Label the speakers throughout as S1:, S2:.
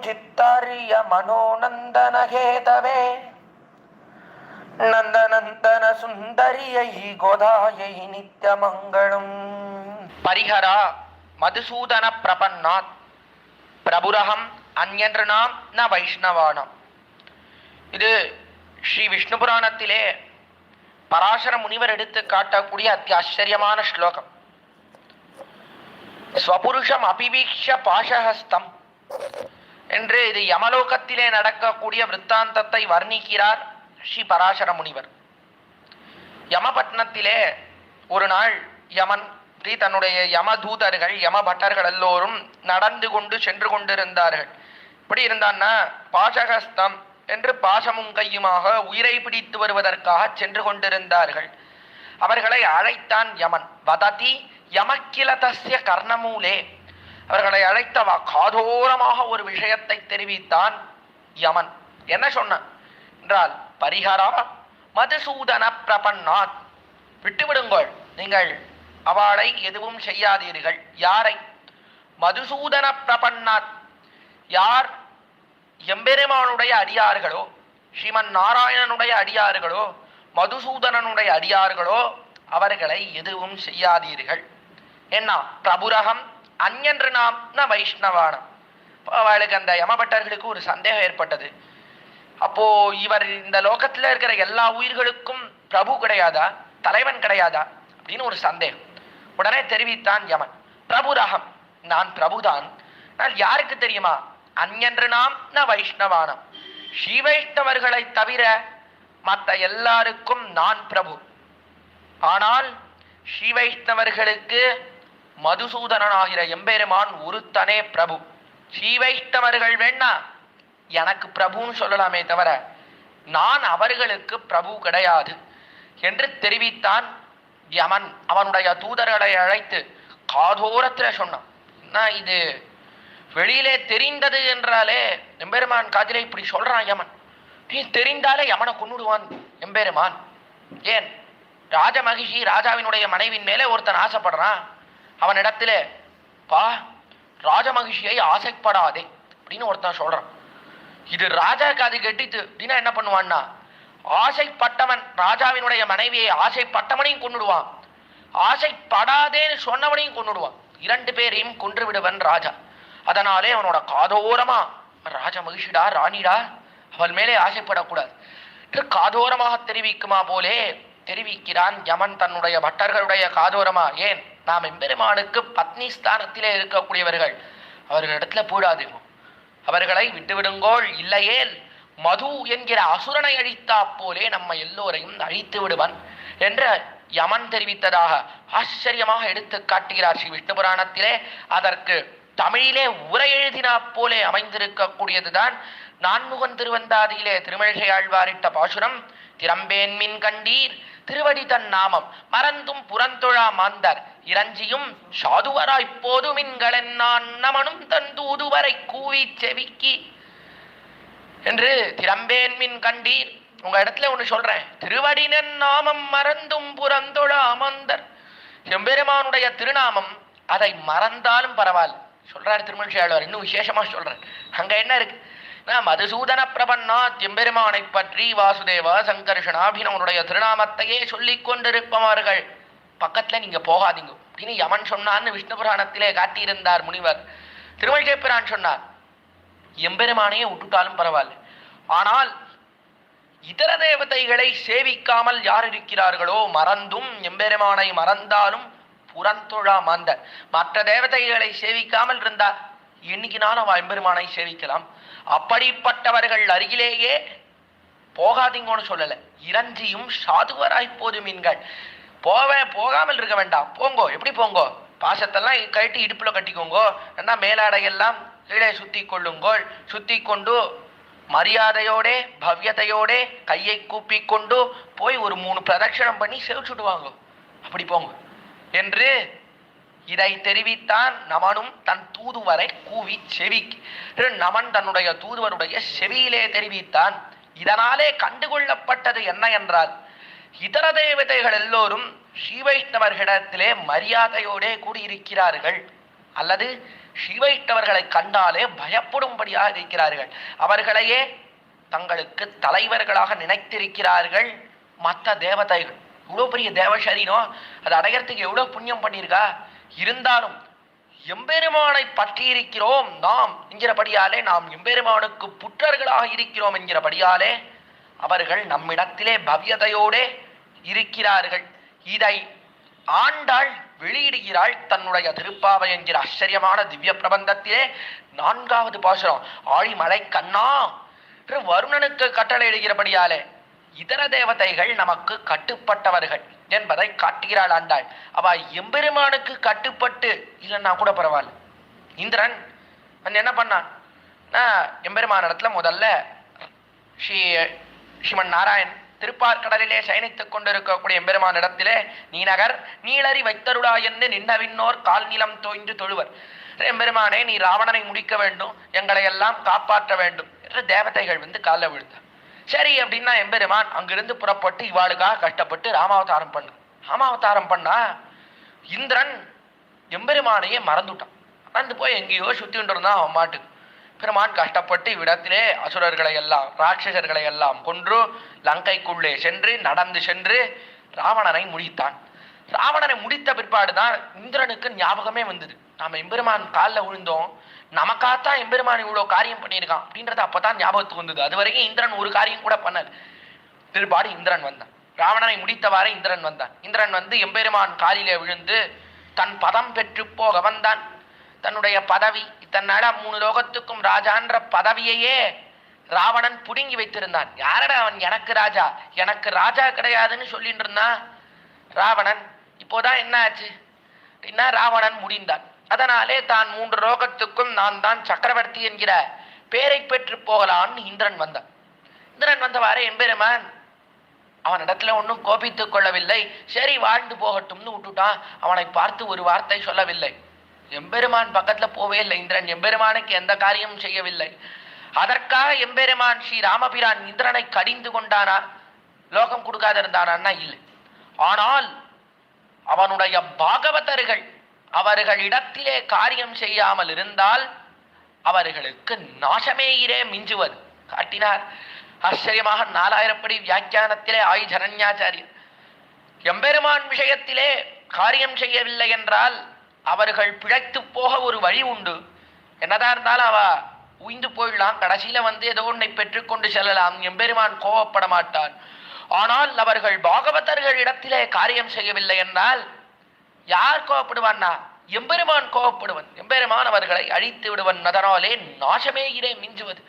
S1: ಚಿತ್ತಾರ್ಯ ಮನೋನಂದನ ಹೇತವೇ ನಂದನಂದನ ಸುಂದರಿಯೈ ಗೋದಾಯೈ ನಿತ್ಯ ಮಂಗಳಂ. பரிஹரா மதுசூதன பிரபன்னாத் பிரபுரகம் அந்யன்றாம் ந வைஷ்ணவானாம். இது ஸ்ரீ விஷ்ணு புராணத்திலே பராசர முனிவர் எடுத்து காட்டக்கூடிய அத்தியாச்சரியமான ஸ்லோகம். ஸ்வபுருஷம் அபிவீக்ஷ பாசஹஸ்தம் என்று இது யமலோகத்திலே நடக்கக்கூடிய விற்த்தாந்தத்தை வர்ணிக்கிறார் ஸ்ரீ பராசர முனிவர். யமபட்னத்திலே ஒரு நாள் யமன் தன்னுடைய யமதூதர்கள் யமபட்டர்கள் எல்லோரும் நடந்து கொண்டு சென்று கொண்டிருந்தார்கள். இப்படி இருந்தான்னா பாசகஸ்தம் என்று பாசமும் கையுமாக உயிரை பிடித்து வருவதற்காக சென்று கொண்டிருந்தார்கள். அவர்களை அழைத்தான் யமன். வததி யமக்கிலதஸ்ய கர்ணமூலே, அவர்களை அழைத்தவா காதோரமாக ஒரு விஷயத்தை தெரிவித்தான் யமன். என்ன சொன்ன என்றால், பரிஹரா மதுசூதன பிரபன்னாத், விட்டுவிடுங்கள், நீங்கள் அவளை எதுவும் செய்யாதீர்கள். யாரை? மதுசூதன பிரபன்னாத், யார் எம்பெருமானுடைய அடியார்களோ, ஸ்ரீமன் நாராயணனுடைய அடியார்களோ, மதுசூதனனுடைய அடியார்களோ, அவர்களை எதுவும் செய்யாதீர்கள். என்ன? பிரபுரகம் அந்யன்று நாம் ந வைஷ்ணவானம். அவளுக்கு அந்த யமபட்டர்களுக்கு ஒரு சந்தேகம் ஏற்பட்டது. அப்போ இவர் இந்த லோகத்தில் இருக்கிற எல்லா உயிர்களுக்கும் பிரபு கிடையாதா, தலைவன் கிடையாதா அப்படின்னு ஒரு சந்தேகம். உடனே தெரிவித்தான் யமன், பிரபுரகம், நான் பிரபுதான். ஆனால் யாருக்கு தெரியுமா? அந்யன்று நாம் ந வைஷ்ணவானம், ஸ்ரீ வைஷ்ணவர்களை தவிர மற்ற எல்லாருக்கும் நான் பிரபு. ஆனால் ஸ்ரீ வைஷ்ணவர்களுக்கு மதுசூதனனாகிற எம்பெருமான் ஒருத்தனே பிரபு. ஸ்ரீ வைஷ்ணவர்கள் வேணா எனக்கு பிரபுன்னு சொல்லலாமே தவிர நான் அவர்களுக்கு பிரபு கிடையாது என்று தெரிவித்தான் யமன். அவனுடைய தூதர்களை அழைத்து காதோரத்தில் சொன்னான். என்ன இது வெளியிலே தெரிந்தது என்றாலே எம்பெருமான் காதிலே இப்படி சொல்றான் யமன். நீ தெரிந்தாலே யமனை கொன்னுடுவான் எம்பெருமான். ஏன்? ராஜமகிஷி ராஜாவினுடைய மனைவின் மேலே ஒருத்தன் ஆசைப்படுறான். அவனிடத்திலே பா ராஜமகிஷியை ஆசைப்படாதே அப்படின்னு ஒருத்தன் சொல்றான். இது ராஜாக்கு அது கெட்டித்து அப்படின்னா என்ன பண்ணுவான்னா, ஆசைப்பட்டவன் ராஜாவினுடைய மனைவியை ஆசைப்பட்டவனையும் கொன்னுடுவான், ஆசைப்படாதேன்னு சொன்னவனையும் கொன்னுடுவான். இரண்டு பேரையும் கொன்று விடுவன் ராஜா. அதனாலே அவனோட காதோரமா ராஜ மகிஷிடா ராணிடா அவள் மேலே ஆசைப்படக்கூடாது என்று காதோரமாக தெரிவிக்குமா போலே தெரிவிக்கிறான் யமன் தன்னுடைய பட்டர்களுடைய காதோரமா. ஏன்? நாம் எம்பெருமானுக்கு பத்னி ஸ்தானத்திலே இருக்கக்கூடியவர்கள், அவர்களிடத்துல போடாது, அவர்களை விட்டுவிடுங்கோள், இல்லையேல் மது என்கிற அசுரனை அழித்தா போலே நம்ம எல்லோரையும் அழித்து விடுவன் என்று யமன் தெரிவித்ததாக ஆச்சரியமாக எடுத்து காட்டுகிறார் ஸ்ரீ விஷ்ணு புராணத்திலே. அதற்கு தமிழிலே உரை எழுதினா போலே அமைந்திருக்கக்கூடியதுதான் நான்முகன் திருவந்தாதியிலே திருமழிசை ஆழ்வாரிட்ட பாசுரம். திறம்பேன் மின் கண்டீர் திருவடி தன் நாமம் மறந்தும் புறந்தொழா மாந்தர் இறஞ்சியும் சாதுவராய் போது மின்களென் நான் நமனும் தன் தூதுவரை கூவி செவிக்கி என்று திறம்பேன் மின் கண்டீர். உங்க இடத்துல ஒண்ணு சொல்றேன், திருவடினன் நாமம் மறந்தும் புறந்தொழா மாந்தர், எம்பெருமானுடைய திருநாமம் அதை மறந்தாலும் பரவாயில்ல சொல்றாரு திருமழிசை ஆழ்வார். இன்னும் விசேஷமா சொல்றார். அங்க என்ன இருக்கு? மதுசூதன பிரபன்னாத், எம்பெருமானை பற்றி வாசுதேவா சங்கர்ஷனாபினவனுடைய திருநாமத்தையே சொல்லிக் கொண்டிருப்பவர்கள் பக்கத்துல நீங்க போகாதீங்க அப்படின்னு யமன் சொன்னான்னு விஷ்ணு புராணத்திலே காட்டியிருந்தார் முனிவர். திருமழிசை பிரான் சொன்னார், எம்பெருமானையே விட்டுட்டாலும் பரவாயில்ல, ஆனால் இதர தேவதைகளை சேவிக்காமல் யார் இருக்கிறார்களோ, மறந்தும் எம்பெருமானை மறந்தாலும் புறந்தொழா மாந்தர், மற்ற தேவதைகளை சேவிக்காமல் இருந்தால் என்னைக்குனாலும் அவன் எம்பெருமானை சேவிக்கலாம். அப்படிப்பட்டவர்கள் அருகிலேயே போகாதீங்கன்னு சொல்லல, இறஞ்சியும் சாதுவராய் போது மீன்கள். போகாமல் இருக்க வேண்டாம், போங்கோ. எப்படி போங்கோ? பாசத்தெல்லாம் கட்டி இடுப்புல கட்டிக்கோங்கோ, என்ன மேலாடையெல்லாம் கீழே சுத்தி கொள்ளுங்கோள், சுத்தி கொண்டு மரியாதையோட பவ்யதையோட கையை கூப்பி கொண்டு போய் ஒரு 3 பிரதட்சணம் பண்ணி சேவிச்சுடுவாங்க. அப்படி போங்க என்று இதை தெரிவித்தான் நமனும் தன் தூதுவரை கூவி செவிக்கு. நமன் தன்னுடைய தூதுவருடைய செவியிலே தெரிவித்தான். இதனாலே கண்டுகொள்ளப்பட்டது என்ன என்றால், இதர தேவதைகள் எல்லோரும் ஸ்ரீ வைஷ்ணவர்களிடத்திலே மரியாதையோடே கூடியிருக்கிறார்கள், அல்லது சிவையிட்டவர்களை கண்டாலே பயப்படும்படியாக இருக்கிறார்கள். அவர்களையே தங்களுக்கு தலைவர்களாக நினைத்திருக்கிறார்கள் மற்ற தேவதைகள். இவ்வளோ பெரிய தேவசரீரம், அது அடையறதுக்கு எவ்வளோ புண்ணியம் பண்ணியிருக்கா. இருந்தாலும் எம்பெருமானை பற்றி இருக்கிறோம் நாம் என்கிறபடியாலே, நாம் எம்பெருமானுக்கு புற்றர்களாக இருக்கிறோம் என்கிறபடியாலே அவர்கள் நம்மிடத்திலே பவ்யதையோடே இருக்கிறார்கள். இதை ஆண்டாள் வெளியிடுகிறாள் தன்னுடைய திருப்பாவை என்கிற ஆச்சரியமான திவ்ய பிரபந்தத்திலே 4வது பாசுரம். ஆழிமலை கண்ணா வருணனுக்கு கட்டளை இடுகிறபடியாலே இதர தேவதைகள் நமக்கு கட்டுப்பட்டவர்கள் என்பதை காட்டுகிறாள் ஆண்டாள். அவ எம்பெருமானுக்கு கட்டுப்பட்டு இல்லைன்னா கூட பரவாயில்ல. இந்திரன் என்ன பண்ணான், எம்பெருமான இடத்துல முதல்ல ஸ்ரீமன் நாராயண் திருப்பார்கடலிலே சயனித்துக் கொண்டிருக்கக்கூடிய எம்பெருமான இடத்திலே நீநகர் நீளறி வைத்தருளா என்று நின்னவின்னோர் கால் நிலம் தோய்ந்து தொழுவர். எம்பெருமானே, நீ ராவணனை முடிக்க வேண்டும், எங்களை எல்லாம் காப்பாற்ற வேண்டும் என்று தேவதைகள் காலில் விழுந்தார். சரி அப்படின்னா எம்பெருமான் அங்கிருந்து புறப்பட்டு இவாளுக்காக கஷ்டப்பட்டு ராமாவதாரம் பண்ணா இந்திரன் எம்பெருமானையே மறந்துட்டான். மறந்து போய் எங்கேயோ சுத்திட்டு இருந்தான் அவன் மாட்டுக்கு. பெருமான் கஷ்டப்பட்டு இவ்விடத்திலே அசுரர்களை எல்லாம் ராட்சசர்களை எல்லாம் கொன்று லங்கைக்குள்ளே சென்று நடந்து சென்று ராவணனை முடித்தான். ராவணனை முடித்த பிற்பாடுதான் இந்திரனுக்கு ஞாபகமே வந்தது, நாம எம்பெருமான் காலில் விழுந்தோம், நமக்காத்தான் எம்பெருமான் இவ்வளவு காரியம் பண்ணியிருக்கான் அப்படின்றது அப்பதான் ஞாபகத்துக்கு வந்தது. அது வரைக்கும் இந்திரன் ஒரு காரியம் கூட பண்ணல. பிற்பாடு இந்திரன் வந்தான், ராவணனை முடித்தவாறே இந்திரன் வந்தான். இந்திரன் எம்பெருமான் காலிலே விழுந்து தன் பதம் பெற்று போக வந்தான். தன்னுடைய பதவி, தன்னால 3 லோகத்துக்கும் ராஜான்ற பதவியையே ராவணன் புடுங்கி வைத்திருந்தான். யாரடா அவன் எனக்கு ராஜா, எனக்கு ராஜா கிடையாதுன்னு சொல்லிட்டு இருந்தான் ராவணன். இப்போதான் என்ன ஆச்சு அப்படின்னா ராவணன் முடிந்தான். அதனாலே தான் 3 லோகத்துக்கும் நான் தான் சக்கரவர்த்தி என்கிற பேரை பெற்று போகலான்னு இந்திரன் வந்தான். இந்திரன் வந்தவாறே எம்பெருமான் அவனிடத்துல ஒன்றும் கோபித்துக் கொள்ளவில்லை. சரி வாழ்ந்து போகட்டும்னு விட்டுட்டான். அவனை பார்த்து ஒரு வார்த்தை சொல்லவில்லை. எம்பெருமான் பக்கத்துல போவே இல்லை இந்திரன். எம்பெருமானுக்கு எந்த காரியமும் செய்யவில்லை. அதற்காக எம்பெருமான் ஸ்ரீ ராமபிரான் இந்திரனை கடிந்து கொண்டானா, லோகம் கொடுக்காத இருந்தானா? இல்லை. ஆனால் அவனுடைய பாகவதர்கள் அவர்களிடத்திலே காரியம் செய்யாமல் இருந்தால் அவர்களுக்கு நாசமேயிரே மிஞ்சுவது காட்டினார். ஆச்சரியமாக 4000 படி வியாக்கியானத்திலே ஜனன்யாச்சாரியர் எம்பெருமான் விஷயத்திலே காரியம் செய்யவில்லை என்றால் அவர்கள் பிழைத்து போக ஒரு வழி உண்டு. என்னதான் இருந்தாலும் அவ உய்ந்து போயிடலாம், கடைசியில ஏதோ ஒன்றை பெற்றுக்கொண்டு செல்லலாம், எம்பெருமான் கோவப்பட மாட்டான். ஆனால் அவர்கள் பாகவதர்கள் இடத்திலே காரியம் செய்யவில்லை என்றால் யார் கோவப்படுவான்னா? எம்பெருமான் கோவப்படுவன். எம்பெருமான் அவர்களை அழித்து விடுவன். அதனாலே நாசமேயிரே மிஞ்சுவது.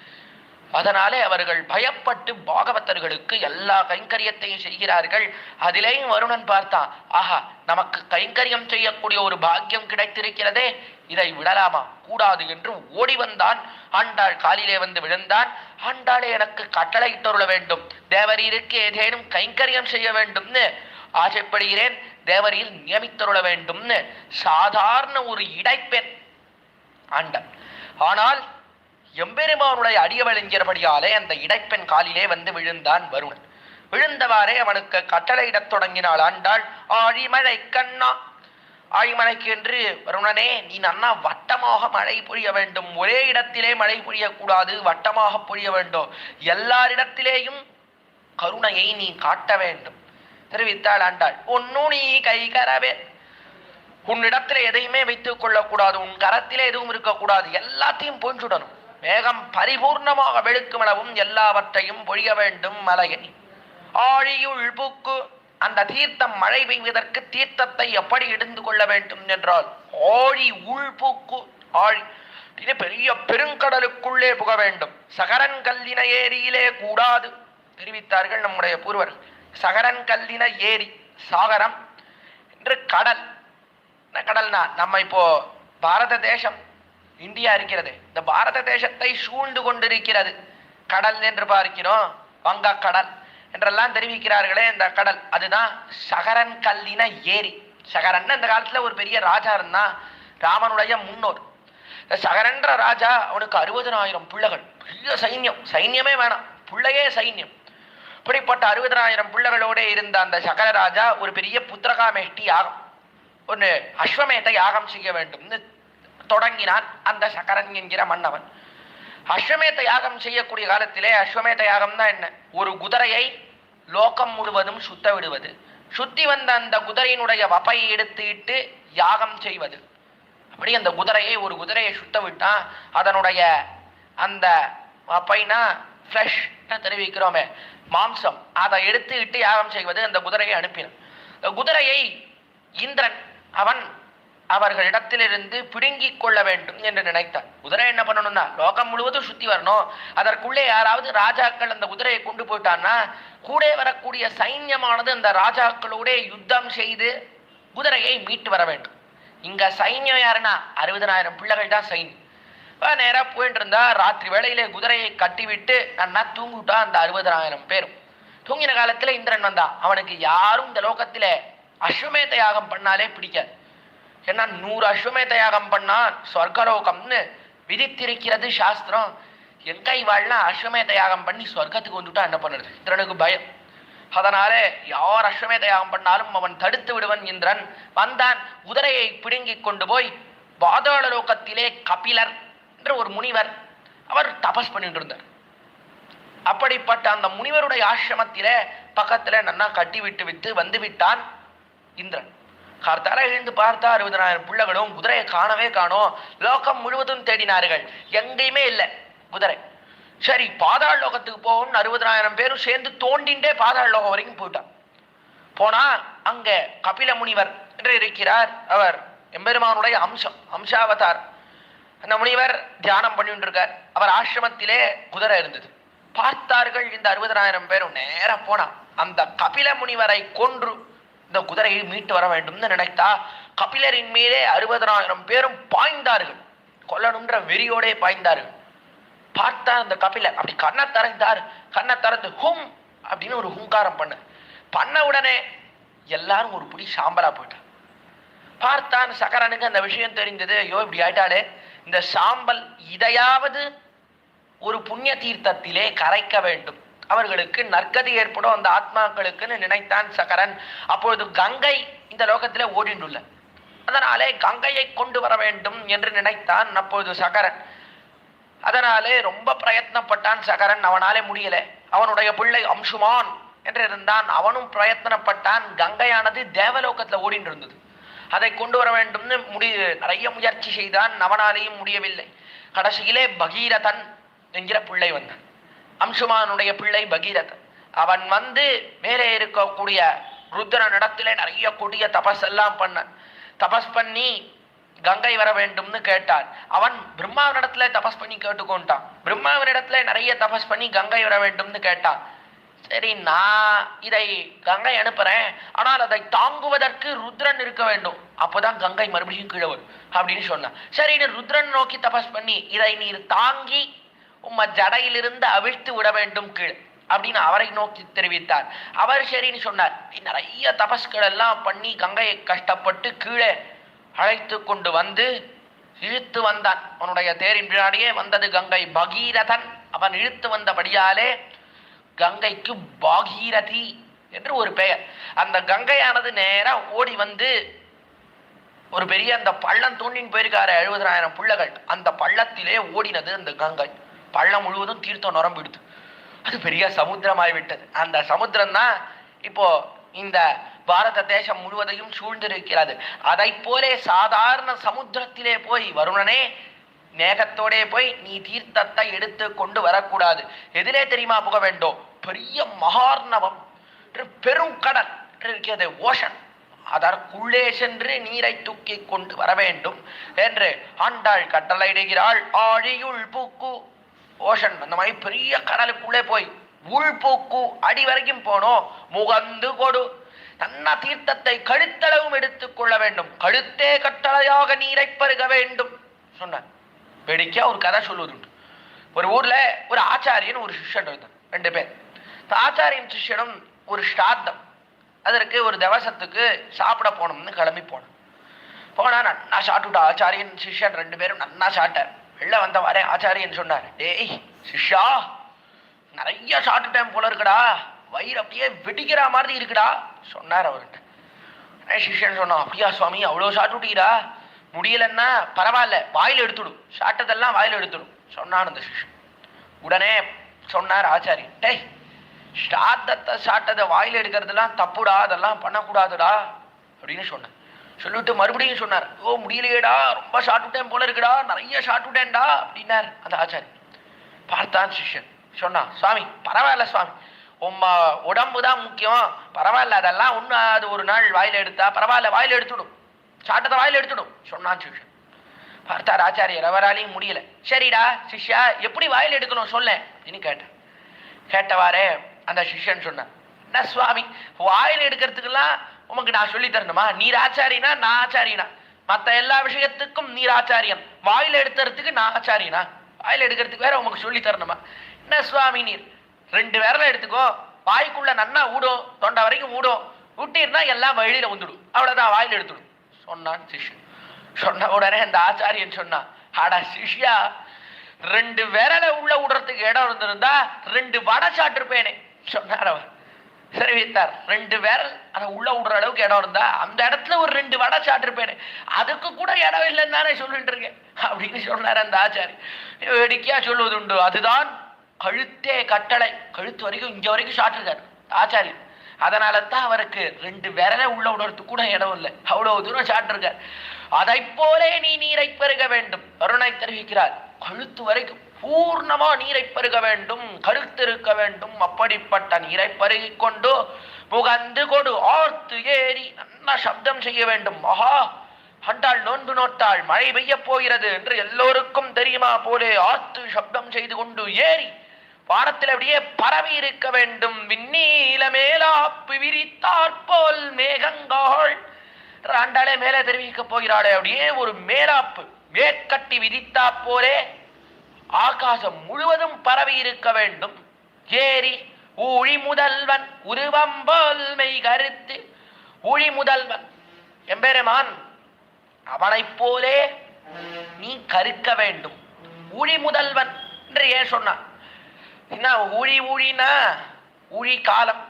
S1: அதனாலே அவர்கள் பயப்பட்டு பாகவதர்களுக்கு எல்லா கைங்கரியத்தையும் செய்கிறார்கள். அதிலேயும் வருணன் பார்த்தான், ஆஹா, நமக்கு கைங்கரியம் செய்யக்கூடிய ஒரு பாக்கியம் கிடைத்திருக்கிறதே, இதை விடலாமா, கூடாது என்று ஓடி வந்தான். ஆண்டாள் காலிலே விழுந்தான். ஆண்டாளே எனக்கு கட்டளை தருள வேண்டும், தேவரீருக்கு ஏதேனும் கைங்கரியம் செய்ய வேண்டும்னு ஆசைப்படுகிறேன், தேவரீர் நியமித்தருள வேண்டும்னு சாதாரண ஒரு இடைப்பெண் ஆண்டாள். ஆனால் எம்பெருமானுடைய அடியவள் என்கிறபடியாலே அந்த இடைப்பெண் காலிலே விழுந்தான் வருணன். விழுந்தவாறே அவனுக்கு கட்டளையிடத் தொடங்கினாள் ஆண்டாள். ஆழிமழை கண்ணா, ஆழிமழைக்கு என்று வருணனே, நீ நன்னா வட்டமாக மழை பொழிய வேண்டும். ஒரே இடத்திலே மழை பொழியக்கூடாது, வட்டமாக பொழிய வேண்டும். எல்லாரிடத்திலேயும் கருணையை நீ காட்ட வேண்டும் தெரிவித்தாள் ஆண்டாள். ஒன்னு நீ கை கரவே, உன்னிடத்திலே எதையுமே வைத்துக் கொள்ளக்கூடாது, உன் கரத்திலே எதுவும் இருக்கக்கூடாது, எல்லாத்தையும் பொஞ்சுடணும். மேகம் பரிபூர்ணமாக வெளுக்குமளவும் எல்லாவற்றையும் பொழிய வேண்டும் மலையை. ஆழியுள் பூக்கு, அந்த தீர்த்தம் மழை பெய்வதற்கு தீர்த்தத்தை எப்படி எடுந்து கொள்ள வேண்டும் என்றால் ஆழி உள் பூக்கு, ஆழி பெரிய பெருங்கடலுக்குள்ளே புக வேண்டும். சகரன் கல்லின ஏரியிலே கூடாது தெரிவித்தார்கள் நம்முடைய பூர்வர்கள். சகரன் கல்லின ஏரி, சாகரம் என்று கடல். கடல்னா நம்ம இப்போ பாரத தேசம் இந்தியா இருக்கிறது, இந்த பாரத தேசத்தை சூழ்ந்து கொண்டிருக்கிறது கடல் என்று பார்க்கிறோம். வங்கக்கடல் என்றெல்லாம் தெரிவிக்கிறார்களே இந்த கடல், அதுதான் சகரன் கல்லின ஏரி. சகரன் இந்த காலத்துல ஒரு பெரிய ராஜா இருந்தான், ராமனுடைய முன்னோர். சகரன்ற ராஜா, அவனுக்கு 60,000 பிள்ளைகள், பெரிய சைன்யம், சைன்யமே வேணாம், பிள்ளையே சைன்யம். இப்படிப்பட்ட 60,000 பிள்ளைகளோட இருந்த அந்த சகர ராஜா ஒரு பெரிய புத்திரகாமேஷ்டி யாகம், ஒரு அஸ்வமேத யாகம் செய்ய வேண்டும் தொடங்கினான் அந்த சகரன் என்கிற மன்னவன். அஸ்வமேத யாகம் செய்யக்கூடிய காலத்திலே, அஸ்வமேத யாகம் தான் என்ன, ஒரு குதிரையை லோகம் முழுவதும் சுத்த விடுவது, சுத்தி வந்த அந்த குதிரையினுடைய வப்பையை எடுத்து இட்டு யாகம் செய்வது. அப்படி அந்த குதிரையை, ஒரு குதிரையை சுத்த விட்டா அதனுடைய அந்த வப்பைனா ஃப்ளஷ் தெரிவிக்கிறோமே, மாம்சம், அதை எடுத்து இட்டு யாகம் செய்வது. அந்த குதிரையை அனுப்பினான். குதிரையை இந்திரன் அவன் அவர்களிடத்திலிருந்து பிடுங்கிக் கொள்ள வேண்டும் என்று நினைத்தான். குதிரை என்ன பண்ணணும்னா லோகம் முழுவதும் சுத்தி வரணும். அதற்குள்ளே யாராவது ராஜாக்கள் அந்த குதிரையை கொண்டு போயிட்டான்னா கூட வரக்கூடிய சைன்யமானது அந்த ராஜாக்களோட யுத்தம் செய்து குதிரையை மீட்டு வர வேண்டும். இங்க சைன்யம் யாருன்னா 60,000 பிள்ளைகள் தான் சைன்யம். நேரா போயிட்டு இருந்தா ராத்திரி வேளையிலே குதிரையை கட்டிவிட்டு நன்னா தூங்கிட்டா அந்த 60,000 பேரும். தூங்கின காலத்துல இந்திரன் வந்தான். அவனுக்கு யாரும் இந்த லோகத்தில அஸ்வமேத யாகம் பண்ணாலே பிடிக்காது. ஏன்னா 100 அஸ்வமேத யாகம் பண்ணா சொர்க்கலோகம்னு விதித்திருக்கிறது சாஸ்திரம். எங்க இவாள்லாம் அஸ்வமேத யாகம் பண்ணி சொர்க்கத்துக்கு வந்துட்டா என்ன பண்ணுறது? இந்திரனுக்கு பயம். அதனால யார் அஸ்வமேத யாகம் பண்ணாலும் அவன் தடுத்து விடுவன். இந்திரன் வந்தான். குதிரையை பிடுங்கி கொண்டு போய் பாதாள லோகத்திலே கபிலர் என்ற ஒரு முனிவர், அவர் தபஸ் பண்ணிட்டு இருந்தார். அப்படிப்பட்ட அந்த முனிவருடைய ஆசிரமத்திலே பக்கத்துல நன்னா கட்டி விட்டு வந்து விட்டான் இந்திரன். கார்த்தால எழுந்து பார்த்தா 60,000 பிள்ளைகளும் குதிரையை காணவே காணோம். லோகம் முழுவதும் தேடினார்கள், எங்கேயுமே இல்லை குதிரை. சரி, பாதாள லோகத்துக்கு போவோம். 60,000 பேரும் சேர்ந்து தோண்டிண்டே பாதாள லோகம் வரைக்கும் போயிட்டான். போனா அங்க கபில முனிவர் என்று இருக்கிறார். அவர் எம்பெருமானுடைய அம்சாவதார். அந்த முனிவர் தியானம் பண்ணிட்டு இருக்கார். அவர் ஆசிரமத்திலே குதிரை இருந்தது. பார்த்தார்கள் இந்த 60,000 பேரும். நேர போனா அந்த கபில முனிவரை கொன்று இந்த குதிரையை மீட்டு வர வேண்டும் நினைத்தா கபிலரின் மீதே 60,000 பேரும் பாய்ந்தார்கள். கொல்லணுன்ற வெறியோடே பாய்ந்தார்கள். பார்த்தா அந்த கபிலர் அப்படி கண்ணை திறந்தார். கண்ணை திறந்து ஹும் அப்படின்னு ஒரு ஹுங்காரம் பண்ண உடனே எல்லாரும் ஒரு புடி சாம்பலா போயிட்டார். பார்த்தான் சகரனுக்கு அந்த விஷயம் தெரிந்தது. ஐயோ, இப்படி ஆயிட்டாலே, இந்த சாம்பல் இதையாவது ஒரு புண்ணிய தீர்த்தத்திலே கரைக்க வேண்டும், அவர்களுக்கு நற்கதி ஏற்படும் அந்த ஆத்மாக்களுக்குன்னு நினைத்தான் சகரன். அப்பொழுது கங்கை இந்த லோகத்திலே ஓடிண்டுள்ள, அதனாலே கங்கையை கொண்டு வர வேண்டும் என்று நினைத்தான் அப்பொழுது சகரன். அதனாலே ரொம்ப பிரயத்னப்பட்டான் சகரன். அவனாலே முடியல. அவனுடைய பிள்ளை அம்சுமான் என்று இருந்தான். அவனும் பிரயத்தனப்பட்டான். கங்கையானது தேவலோகத்துல ஓடிட்டு இருந்தது. அதை கொண்டு வர வேண்டும் நிறைய முயற்சி செய்தான். அவனாலேயும் முடியவில்லை. கடைசியிலே பகீரதன் என்கிற பிள்ளை வந்தான். அம்சுமானுடைய பிள்ளை பகீரதன். அவன் வந்து மேலே இருக்கக்கூடிய ருத்ரனிடத்திலே நிறைய கொடிய தபஸ் எல்லாம் பண்ணான். தபஸ் பண்ணி கங்கை வர வேண்டும்னு கேட்டான். அவன் பிரம்மாவினிடத்துல தபஸ் பண்ணி கேட்டுக்கொண்டான். பிரம்மாவினிடத்துல நிறைய தபஸ் பண்ணி கங்கை வர வேண்டும்னு கேட்டான். சரி, நான் இதை கங்கை அனுப்புறேன், ஆனால் அதை தாங்குவதற்கு ருத்ரன் இருக்க வேண்டும், அப்போதான் கங்கை மறுபடியும் கீழே வரும் அப்படின்னு சொன்னான். சரின்னு ருத்ரன் நோக்கி தபஸ் பண்ணி இதை நீர் தாங்கி உம்ம ஜடையிலிருந்து அவிழ்த்து விட வேண்டும் கீழே அப்படின்னு அவரை நோக்கி தெரிவித்தார். அவர் சரின்னு சொன்னார். நிறைய தபஸ்கள் எல்லாம் பண்ணி கங்கையை கஷ்டப்பட்டு கீழே அழைத்து கொண்டு வந்து இழுத்து வந்தான். அவனுடைய தேரின் பின்னாடியே வந்தது கங்கை. பகீரதன் அவன் இழுத்து வந்தபடியாலே கங்கைக்கு பாகீரதி என்று ஒரு பெயர். அந்த கங்கையானது நேரா ஓடி வந்து ஒரு பெரிய அந்த பள்ளம் தோண்டின்னு போயிருக்காரு 70,000 பிள்ளைகள். அந்த பள்ளத்திலே ஓடினது அந்த கங்கை. பள்ளம் முழுவதும் தீர்த்தம் நரம்பிடுது. அது பெரிய சமுத்திரமாய் விட்டது. அந்த சமுத்திரம் தான் இப்போ இந்த பாரத தேசம் முழுவதையும் சூழ்ந்திருக்கிறது. அதை போலே சாதாரண சமுத்திரத்திலே போய் வருணனே மேகத்தோடே போய் நீ தீர்த்தத்தை எடுத்து கொண்டு வரக்கூடாது. எதிரே தெரியுமா புக வேண்டும்? பெரிய மகார்ணவம் பெரும் கடல் இருக்கிறது, ஓஷன். அதற்குள்ளே சென்று நீரை தூக்கி கொண்டு வர வேண்டும் என்று ஆண்டாள் கட்டளையிடுகிறாள். ஆழியுள் பூக்கு ஓஷன், அந்த மாதிரி பெரிய கடலுக்குள்ளே போய் உள்பூக்கு அடி வரைக்கும் போனோம். முகந்து கொடு, நன்னா தீர்த்தத்தை கழுத்தளவும் எடுத்துக் கொள்ள வேண்டும், கழுத்தே கட்டளையாக நீரை பருக வேண்டும் சொன்னார். வேடிக்கையா ஒரு கதை சொல்வதுண்டு. ஒரு ஊர்ல ஒரு ஆச்சாரியன் ஒரு சிஷ்யன் இருந்தான், 2 பேர். ஆச்சாரியன் சிஷ்யனும் ஒரு ஸ்ராத்தம், அதற்கு ஒரு தவசத்துக்கு சாப்பிட போனோம்னு கிளம்பி போனா நன்னா சாப்பிட்டுட்டா ஆச்சாரியன் சிஷ்யன் 2 பேரும் நன்னா சாப்பிட்டார். வெளில வந்த வரே ஆச்சாரியன் சொன்னார், டேய் சிஷ்யா, நிறைய சாப்பிட்டுட்டேன் போல இருக்குடா, வயிறு அப்படியே வெடிக்கிற மாதிரி இருக்குடா சொன்னார் அவர்கிட்ட. சிஷ்யன் சொன்னான், அப்படியா சுவாமி, அவ்வளோ சாப்பிட்டுட்டீரா? முடியலன்னா பரவாயில்ல, வாயில் எடுத்துடும், சாட்டதெல்லாம் வாயில் எடுத்துடும் சொன்னான் அந்த சிஷ்யன். உடனே சொன்னார் ஆச்சாரி, டேய், ஸ்ராத்தத்தை சாட்டதை வாயில் எடுக்கிறதுலாம் தப்புடா, அதெல்லாம் பண்ணக்கூடாதுடா அப்படின்னு சொன்னார். சொல்லிட்டு மறுபடியும் சொன்னார், ஓ முடியலையேடா, ரொம்ப சாட்டுட்டேன் போல இருக்குடா, நிறைய சாட்டுட்டேன்டா அப்படின்னார் அந்த ஆச்சாரி. பார்த்தான் சிஷ்யன், சொன்னான், சுவாமி பரவாயில்ல சுவாமி, உம்மா உடம்பு தான் முக்கியம், பரவாயில்ல, அதெல்லாம் ஒன்று, அது ஒரு நாள் வாயில் எடுத்தா பரவாயில்ல, வாயில் எடுத்துடும், சாட்டத்தை வாயில் எடுத்துடும் சொன்னான் சிஷ்யன். பார்த்தார் ஆச்சாரியர், அவராலையும் முடியல. சரிடா சிஷ்யா, எப்படி வாயில் எடுக்கணும் சொல்ல அப்படின்னு கேட்டேன். கேட்டவாறே அந்த சிஷ்யன் சொன்னான், என்ன சுவாமி, வாயில் எடுக்கிறதுக்கெல்லாம் உமக்கு நான் சொல்லி தரணுமா? நீர் ஆச்சாரியனா, நான் ஆச்சாரியனா? மற்ற எல்லா விஷயத்துக்கும் நீர் ஆச்சாரியன், வாயில் எடுத்துறதுக்கு நான் ஆச்சாரியனா? வாயில் எடுக்கிறதுக்கு வேற உமக்கு சொல்லி தரணுமா? என்ன சுவாமி, நீர் 2 விரல எடுத்துக்கோ, வாய்க்குள்ள நன்னா ஊடும், தொண்டை வரைக்கும் ஊடும், விட்டீர்னா எல்லாம் வழியில வந்துடும், அவ்வளவுதான், வாயில் எடுத்துடும் சொன்னான் சிஷ்யன். சொன்ன உடனே அந்த ஆச்சாரியன் சொன்னான், ஆடா சிஷ்யா, 2 விரல உள்ள விடுறதுக்கு இடம் இருந்திருந்தா 2 வடை சாட்டிருப்பேனே சொன்னார் அவர். தெரிவித்தார், 2 விரல் அதை உள்ள விடுற அளவுக்கு இடம் இருந்தா அந்த இடத்துல ஒரு 2 வடை சாட்டிருப்பேனே, அதுக்கு கூட இடம் இல்லைன்னு தானே சொல்லிட்டு இருக்கேன் அப்படின்னு சொன்னார் அந்த ஆச்சாரி. வேடிக்கையா சொல்வது உண்டு, அதுதான் கழுத்தே கட்டளை, கழுத்து வரைக்கும் இங்க வரைக்கும் சாட்டிருக்காரு ஆச்சாரி. அதனால தான் அவருக்கு 2 விரலை உள்ள விடுறதுக்கு கூட இடம் இல்லை, அவ்வளவு தூரம் சாட்டிருக்கார். அதை போலே நீ நீரை பெருக வேண்டும் அருணை தெரிவிக்கிறார். கழுத்து வரைக்கும் பூர்ணமா நீரை பருக வேண்டும், கருத்து இருக்க வேண்டும். அப்படிப்பட்ட நீரை பருகி கொண்டு புகந்து கொடு ஆர்த்து ஏறி நல்ல சப்தம் செய்ய வேண்டும். மகா அண்டாள் நோன்பு நோட்டாள், மழை பெய்ய போகிறது என்று எல்லோருக்கும் தெரியுமா போலே ஆர்த்து சப்தம் செய்து கொண்டு ஏறி வானத்தில் அப்படியே பரவி இருக்க வேண்டும். விண்ணீல மேலாப்பு விரித்தாற்போல் மேகங்காள், ஆண்டாளே மேலே தெரிவிக்க போகிறாளே, அப்படியே ஒரு மேலாப்பு மேற்கட்டி விதித்தா போலே ஆகாசம் முழுவதும் பரவி இருக்க வேண்டும். ஏரி ஊழி முதல்வன் உருவம்போல் மெய் கருத்து, ஊழி முதல்வன் எம்பெருமான், அவனை போலே நீ கருக்க வேண்டும். ஊழி முதல்வன் என்று ஏன் சொன்னான்? என்ன ஊழி? ஊழினா ஊழி காலம்,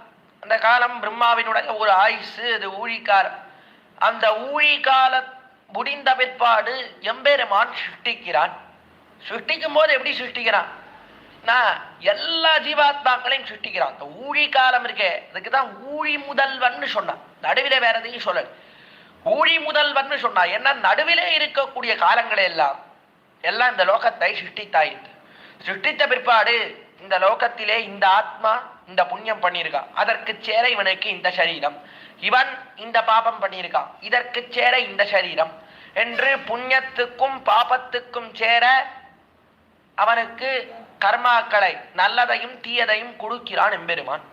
S1: அந்த காலம் பிரம்மாவினுடைய ஒரு ஆயுசு, அது ஊழி காலம். அந்த ஊழி காலம் முடிந்த பிற்பாடு எம்பெருமான் சிருஷ்டிக்கிறான். சிருஷ்டிக்கும் போது எப்படி சிருஷ்டிக்கிறான்? எல்லா ஜீவாத்மாக்களையும் சிருஷ்டிக்கிறான். இந்த ஊழி காலம் இருக்கே, அதுக்குதான் ஊழி முதல்வன் சொன்னான். நடுவிலே வேற எதையும் சொல்லல, ஊழி முதல்வன் சொன்னா. ஏன்னா நடுவிலே இருக்கக்கூடிய காலங்களை எல்லாம் இந்த லோகத்தை சிருஷ்டித்தாயிற்று. சிருஷ்டித்த பிற்பாடு இந்த லோகத்திலே இந்த ஆத்மா இந்த புண்ணியம் பண்ணியிருக்கான், அதற்கு சேர இவனுக்கு இந்த சரீரம், இவன் இந்த பாபம் பண்ணியிருக்கான், இதற்கு சேர இந்த சரீரம் என்று புண்ணியத்துக்கும் பாபத்துக்கும் சேர அவனுக்கு கர்மாக்களை நல்லதையும் தீயதையும் கொடுக்கிறான் எம்பெருமான்.